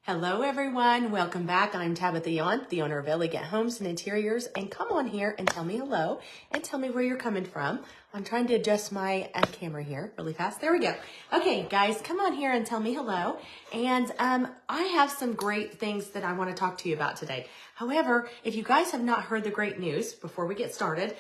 Hello everyone, welcome back. I'm Tabitha Yon, the owner of Elegant Homes and Interiors, and come on here and tell me hello and tell me where you're coming from. I'm trying to adjust my camera here really fast. There we go. Okay, guys, come on here and tell me hello. And I have some great things that I want to talk to you about today. However, if you guys have not heard the great news before we get started,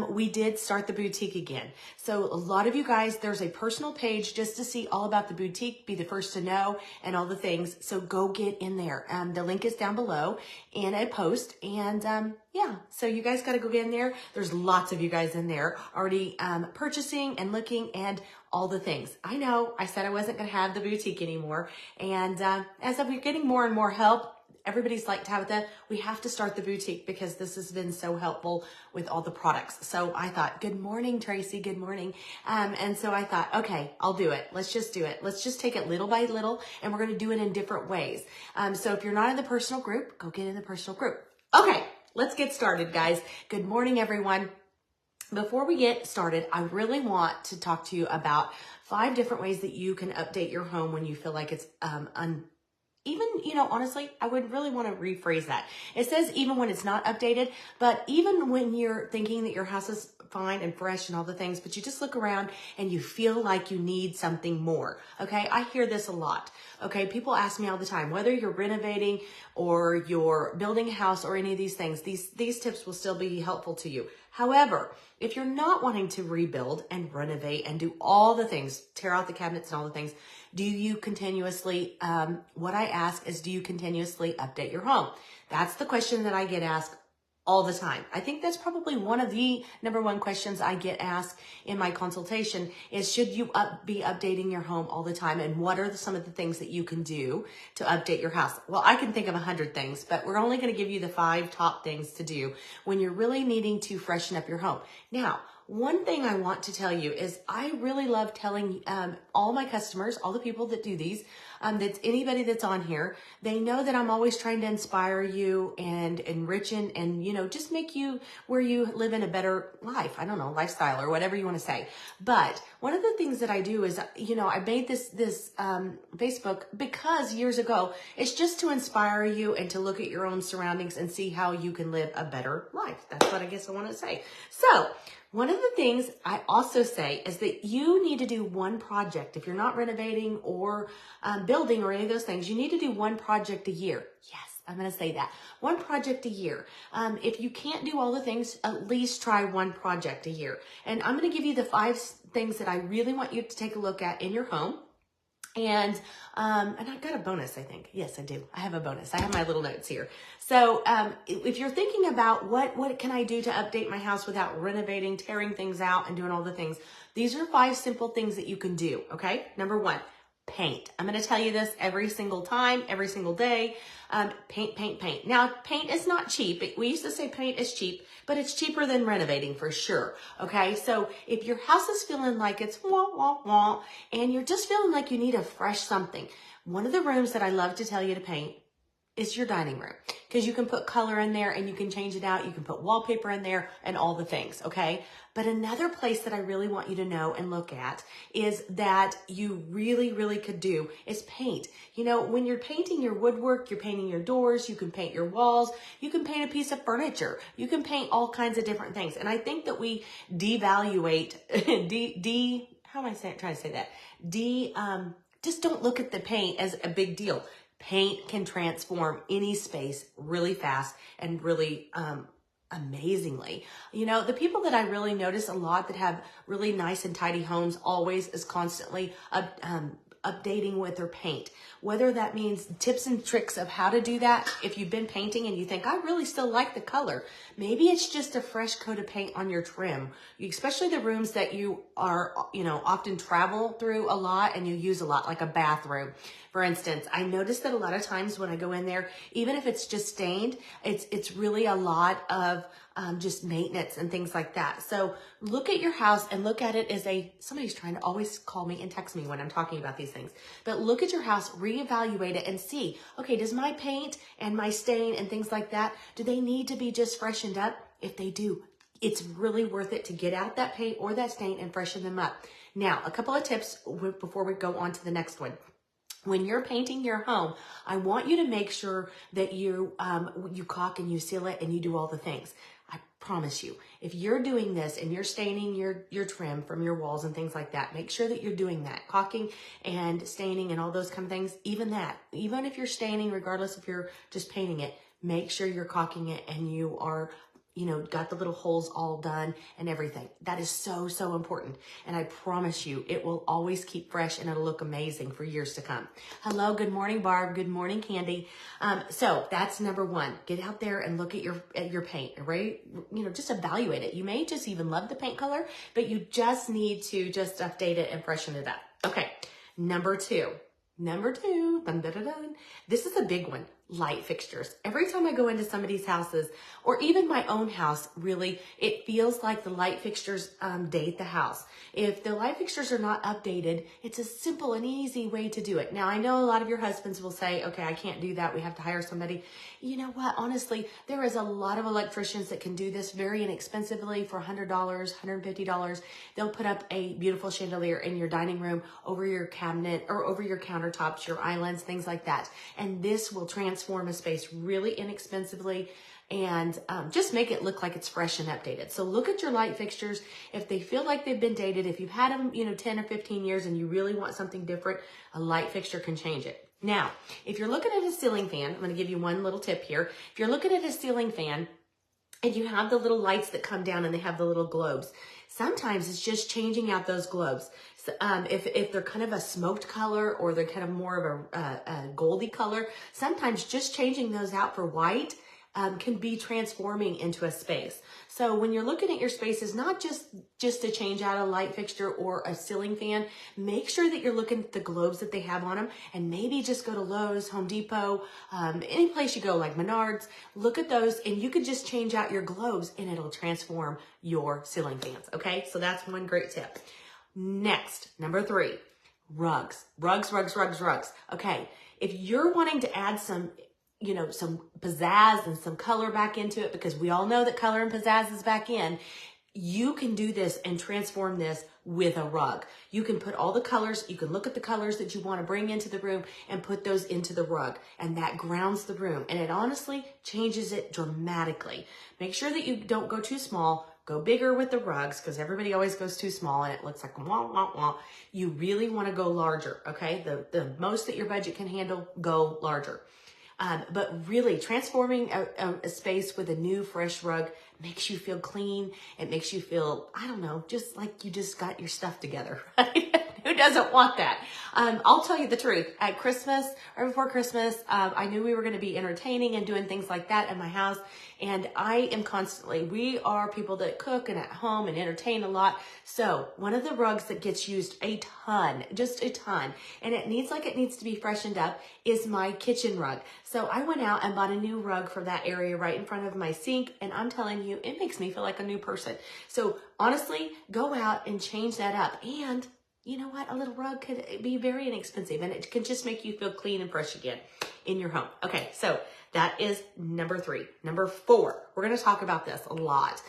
we did start the boutique again. So a lot of you guys, there's a personal page just to see all about the boutique, be the first to know and all the things. So go get in there. The link is down below in a post. And yeah, so you guys got to go get in there. There's lots of you guys in there already purchasing and looking and all the things. I know I said I wasn't going to have the boutique anymore. And as I'm getting more and more help, everybody's like, Tabitha, we have to start the boutique because this has been so helpful with all the products. So I thought, good morning, Tracy, good morning. And so I thought, okay, I'll do it. Let's just do it. Let's just take it little by little, and we're going to do it in different ways. So if you're not in the personal group, go get in the personal group. Okay, let's get started, guys. Good morning, everyone. Before we get started, I really want to talk to you about 5 different ways that you can update your home when you feel like it's even, honestly, I would really want to rephrase that. It says even when it's not updated, but even when you're thinking that your house is fine and fresh and all the things, but you just look around and you feel like you need something more. Okay. I hear this a lot. Okay. People ask me all the time, whether you're renovating or you're building a house or any of these things, these tips will still be helpful to you. However, if you're not wanting to rebuild and renovate and do all the things, tear out the cabinets and all the things, do you continuously, what I ask is, do you continuously update your home? That's the question that I get asked all the time. I think that's probably one of the number one questions I get asked in my consultation is, should you be updating your home all the time? And what are some of the things that you can do to update your house? Well, I can think of 100 things, but we're only going to give you the 5 top things to do when you're really needing to freshen up your home. Now, one thing I want to tell you is I really love telling all my customers, all the people that do these, that's anybody that's on here, they know that I'm always trying to inspire you and enrich and just make you where you live in a better life. I don't know, lifestyle or whatever you want to say. But one of the things that I do is, I made this Facebook because years ago, it's just to inspire you and to look at your own surroundings and see how you can live a better life. That's what I guess I want to say. So one of the things I also say is that you need to do one project. If you're not renovating or building or any of those things, you need to do one project a year. Yes, I'm going to say that. One project a year. If you can't do all the things, at least try one project a year. And I'm going to give you the 5 things that I really want you to take a look at in your home. And I've got a bonus, I think. Yes, I do. I have a bonus. I have my little notes here. So if you're thinking about what can I do to update my house without renovating, tearing things out, and doing all the things, these are 5 simple things that you can do, okay? Number 1, paint. I'm going to tell you this every single time, every single day. Paint, paint, paint. Now, paint is not cheap. We used to say paint is cheap, but it's cheaper than renovating for sure. Okay, so if your house is feeling like it's wah, wah, wah, and you're just feeling like you need a fresh something, one of the rooms that I love to tell you to paint is your dining room, because you can put color in there and you can change it out. You can put wallpaper in there and all the things, okay? But another place that I really want you to know and look at is that you really, really could do is paint. When you're painting your woodwork, you're painting your doors, you can paint your walls, you can paint a piece of furniture, you can paint all kinds of different things. And I think that we devaluate, how am I trying to say that? Just don't look at the paint as a big deal. Paint can transform any space really fast and really amazingly. The people that I really notice a lot that have really nice and tidy homes always is constantly updating with their paint. Whether that means tips and tricks of how to do that. If you've been painting and you think, I really still like the color, maybe it's just a fresh coat of paint on your trim, especially the rooms that you are, often travel through a lot and you use a lot, like a bathroom. For instance, I notice that a lot of times when I go in there, even if it's just stained, it's really a lot of just maintenance and things like that. So look at your house and look at it as somebody's trying to always call me and text me when I'm talking about these things. But look at your house, reevaluate it and see, okay, does my paint and my stain and things like that, do they need to be just freshened up? If they do, it's really worth it to get out that paint or that stain and freshen them up. Now, a couple of tips before we go on to the next one. when you're painting your home, I want you to make sure that you caulk and you seal it and you do all the things. I promise you, if you're doing this and you're staining your trim from your walls and things like that, make sure that you're doing that. Caulking and staining and all those kind of things, even if you're staining, regardless if you're just painting it, make sure you're caulking it and you are got the little holes all done and everything. That is so, so important. And I promise you, it will always keep fresh and it'll look amazing for years to come. Hello, good morning, Barb. Good morning, Candy. So that's number one. Get out there and look at your paint, right? Just evaluate it. You may just even love the paint color, but you just need to just update it and freshen it up. Okay, number two. Dun, dun, dun, dun. This is a big one. Light fixtures. Every time I go into somebody's houses, or even my own house, really, it feels like the light fixtures date the house. If the light fixtures are not updated, it's a simple and easy way to do it. Now, I know a lot of your husbands will say, okay, I can't do that. We have to hire somebody. You know what? Honestly, there is a lot of electricians that can do this very inexpensively for $100, $150. They'll put up a beautiful chandelier in your dining room, over your cabinet, or over your countertops, your islands, things like that. And this will transform a space really inexpensively and just make it look like it's fresh and updated. So look at your light fixtures. If they feel like they've been dated, if you've had them, 10 or 15 years and you really want something different, a light fixture can change it. Now, if you're looking at a ceiling fan, I'm going to give you one little tip here. If you're looking at a ceiling fan and you have the little lights that come down and they have the little globes, sometimes it's just changing out those globes. So, if they're kind of a smoked color or they're kind of more of a goldy color, sometimes just changing those out for white can be transforming into a space. So when you're looking at your spaces, not just to change out a light fixture or a ceiling fan, make sure that you're looking at the globes that they have on them, and maybe just go to Lowe's, Home Depot, any place you go like Menards, look at those and you could just change out your globes and it'll transform your ceiling fans. Okay, so that's one great tip. Next, number three, rugs. Okay, if you're wanting to add some pizzazz and some color back into it, because we all know that color and pizzazz is back in, you can do this and transform this with a rug. You can put all the colors, you can look at the colors that you want to bring into the room and put those into the rug, and that grounds the room, and it honestly changes it dramatically. Make sure that you don't go too small. Go bigger with the rugs, because everybody always goes too small and it looks like wah, wah, wah. You really want to go larger, okay? The most that your budget can handle, go larger. But really transforming a space with a new fresh rug makes you feel clean. It makes you feel, I don't know, just like you just got your stuff together, right? Who doesn't want that? I'll tell you the truth. At Christmas, or before Christmas, I knew we were going to be entertaining and doing things like that in my house. And we are people that cook and at home and entertain a lot. So one of the rugs that gets used a ton, just a ton, and it needs to be freshened up, is my kitchen rug. So I went out and bought a new rug for that area right in front of my sink. And I'm telling you, it makes me feel like a new person. So honestly, go out and change that up. And you know what? A little rug could be very inexpensive and it can just make you feel clean and fresh again in your home. Okay, so that is number three. Number four, we're going to talk about this a lot.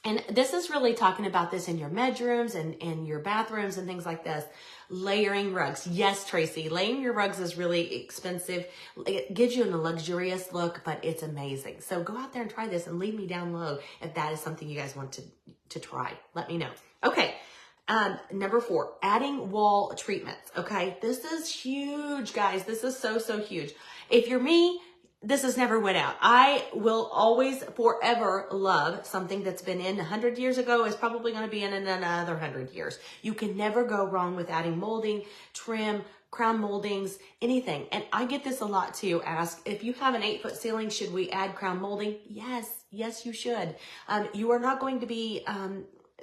And this is really talking about this in your bedrooms and your bathrooms and things like this. Layering rugs. Yes, Tracy, laying your rugs is really expensive. It gives you a luxurious look, but it's amazing. So go out there and try this and leave me down low if that is something you guys want to try. Let me know. Okay. Number four, adding wall treatments. Okay. This is huge, guys. This is so, so huge. If you're me, this has never went out. I will always forever love something that's been in 100 years ago is probably going to be in another 100 years. You can never go wrong with adding molding, trim, crown moldings, anything. And I get this a lot too. Ask, if you have an 8-foot ceiling, should we add crown molding? Yes, you should. You are not going to be,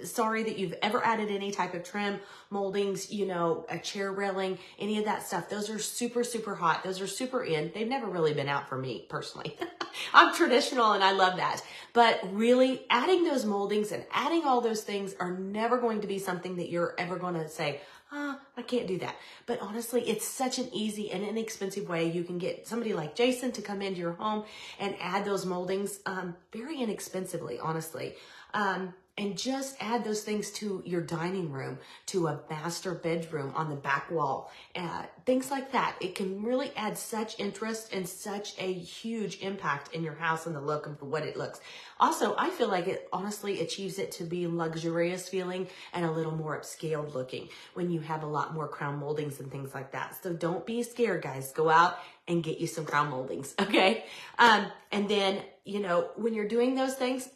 sorry that you've ever added any type of trim, moldings, a chair railing, any of that stuff. Those are super, super hot. Those are super in. They've never really been out for me personally. I'm traditional and I love that. But really adding those moldings and adding all those things are never going to be something that you're ever going to say, I can't do that. But honestly, it's such an easy and inexpensive way. You can get somebody like Jason to come into your home and add those moldings very inexpensively, honestly. and just add those things to your dining room, to a master bedroom on the back wall, things like that. It can really add such interest and such a huge impact in your house and the look of what it looks. Also, I feel like it honestly achieves it to be luxurious feeling and a little more upscaled looking when you have a lot more crown moldings and things like that. So don't be scared, guys. Go out and get you some crown moldings, okay? And then, you know, when you're doing those things,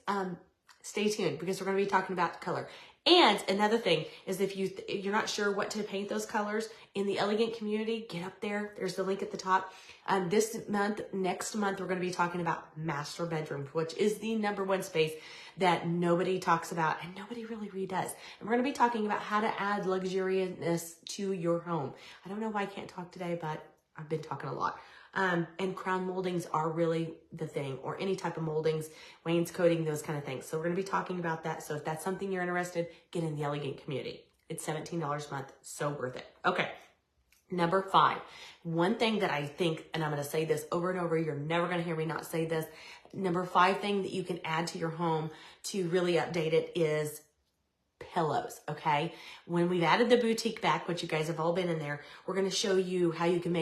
stay tuned because we're going to be talking about color. And another thing is if you're not sure what to paint those colors in the Elegant community, get up there. There's the link at the top. Next month, we're going to be talking about master bedrooms, which is the #1 space that nobody talks about and nobody really redoes. And we're going to be talking about how to add luxuriousness to your home. I don't know why I can't talk today, but I've been talking a lot. And crown moldings are really the thing, or any type of moldings, wainscoting, those kind of things. So we're going to be talking about that. So if that's something you're interested, get in the Elegant community. It's $17 a month. So worth it. Okay. Number 5, one thing that I think, and I'm going to say this over and over, you're never going to hear me not say this. Number 5 thing that you can add to your home to really update it is pillows, okay? When we've added the boutique back, which you guys have all been in there, we're going to show you how you can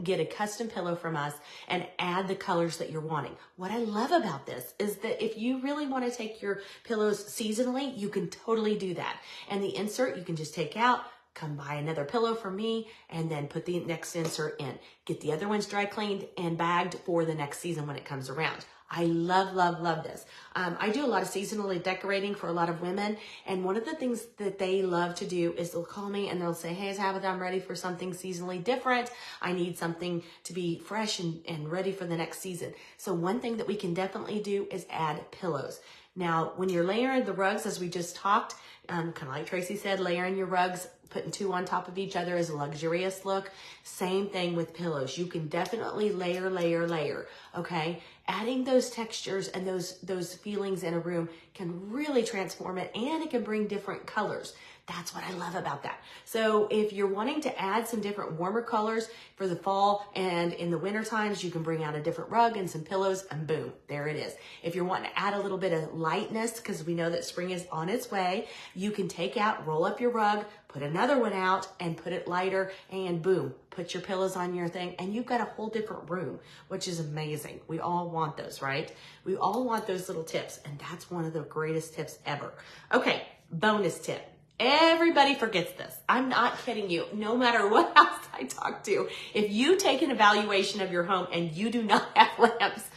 get a custom pillow from us and add the colors that you're wanting. What I love about this is that if you really want to take your pillows seasonally, you can totally do that. And the insert you can just take out, come buy another pillow from me, and then put the next insert in. Get the other ones dry cleaned and bagged for the next season when it comes around. I love, love, love this. I do a lot of seasonal decorating for a lot of women. And one of the things that they love to do is they'll call me and they'll say, hey, Tabitha, I'm ready for something seasonally different. I need something to be fresh and ready for the next season. So one thing that we can definitely do is add pillows. Now, when you're layering the rugs, as we just talked, kind of like Tracy said, layering your rugs, putting 2 on top of each other is a luxurious look. Same thing with pillows. You can definitely layer, layer, layer, okay? Adding those textures and those feelings in a room can really transform it, and it can bring different colors. That's what I love about that. So if you're wanting to add some different warmer colors for the fall and in the winter times, you can bring out a different rug and some pillows and boom, there it is. If you're wanting to add a little bit of lightness, because we know that spring is on its way, you can take out, roll up your rug, put another one out and put it lighter and boom, put your pillows on your thing and you've got a whole different room, which is amazing. We all want those, right? We all want those little tips, and that's one of the greatest tips ever. Okay, bonus tip. Everybody forgets this. I'm not kidding you. No matter what house I talk to, if you take an evaluation of your home and you do not have lamps,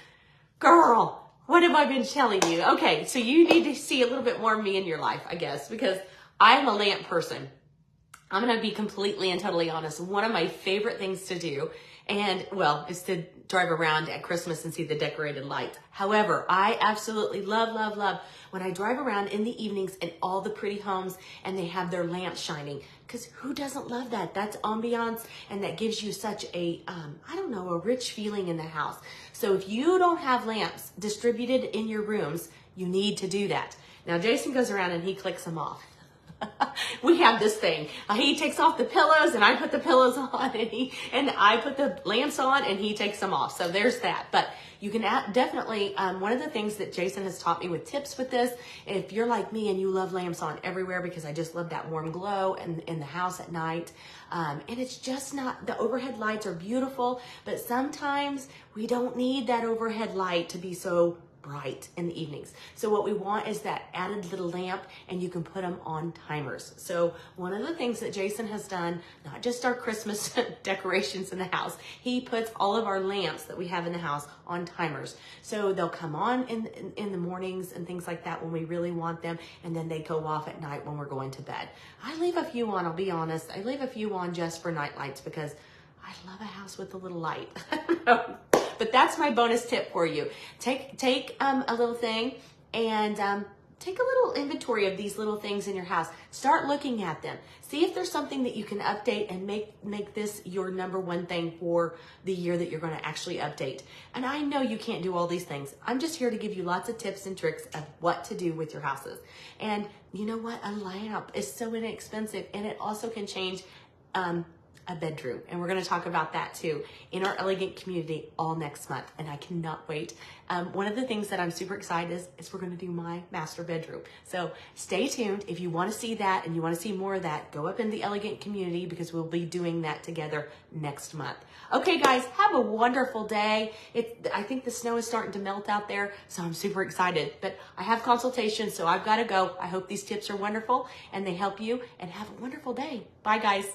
girl, what have I been telling you? Okay, so you need to see a little bit more of me in your life, I guess, because I'm a lamp person. I'm going to be completely and totally honest. One of my favorite things to do, and well, is to drive around at Christmas and see the decorated lights. However, I absolutely love, love, love when I drive around in the evenings and all the pretty homes and they have their lamps shining. Because who doesn't love that? That's ambiance, and that gives you such a, I don't know, a rich feeling in the house. So if you don't have lamps distributed in your rooms, you need to do that. Now, Jason goes around and he clicks them off. We have this thing. He takes off the pillows and I put the pillows on, and I put the lamps on and he takes them off. So there's that. But you can definitely, one of the things that Jason has taught me with tips with this, if you're like me and you love lamps on everywhere, because I just love that warm glow in the house at night. And it's just not, the overhead lights are beautiful, but sometimes we don't need that overhead light to be so bright in the evenings. So what we want is that added little lamp, and you can put them on timers. So one of the things that Jason has done, not just our Christmas decorations in the house, he puts all of our lamps that we have in the house on timers. So they'll come on in the mornings and things like that when we really want them, and then they go off at night when we're going to bed. I leave a few on, I'll be honest. I leave a few on just for night lights because I love a house with a little light. But that's my bonus tip for you. Take a little thing and take a little inventory of these little things in your house. Start looking at them. See if there's something that you can update and make this your #1 thing for the year that you're going to actually update. And I know you can't do all these things. I'm just here to give you lots of tips and tricks of what to do with your houses. And you know what? A lamp is so inexpensive, and it also can change a bedroom. And we're going to talk about that too in our elegant community all next month. And I cannot wait. One of the things that I'm super excited is we're going to do my master bedroom. So stay tuned. If you want to see that and you want to see more of that, go up in the elegant community because we'll be doing that together next month. Okay, guys, have a wonderful day. I think the snow is starting to melt out there, so I'm super excited. But I have consultations, so I've got to go. I hope these tips are wonderful and they help you, and have a wonderful day. Bye, guys.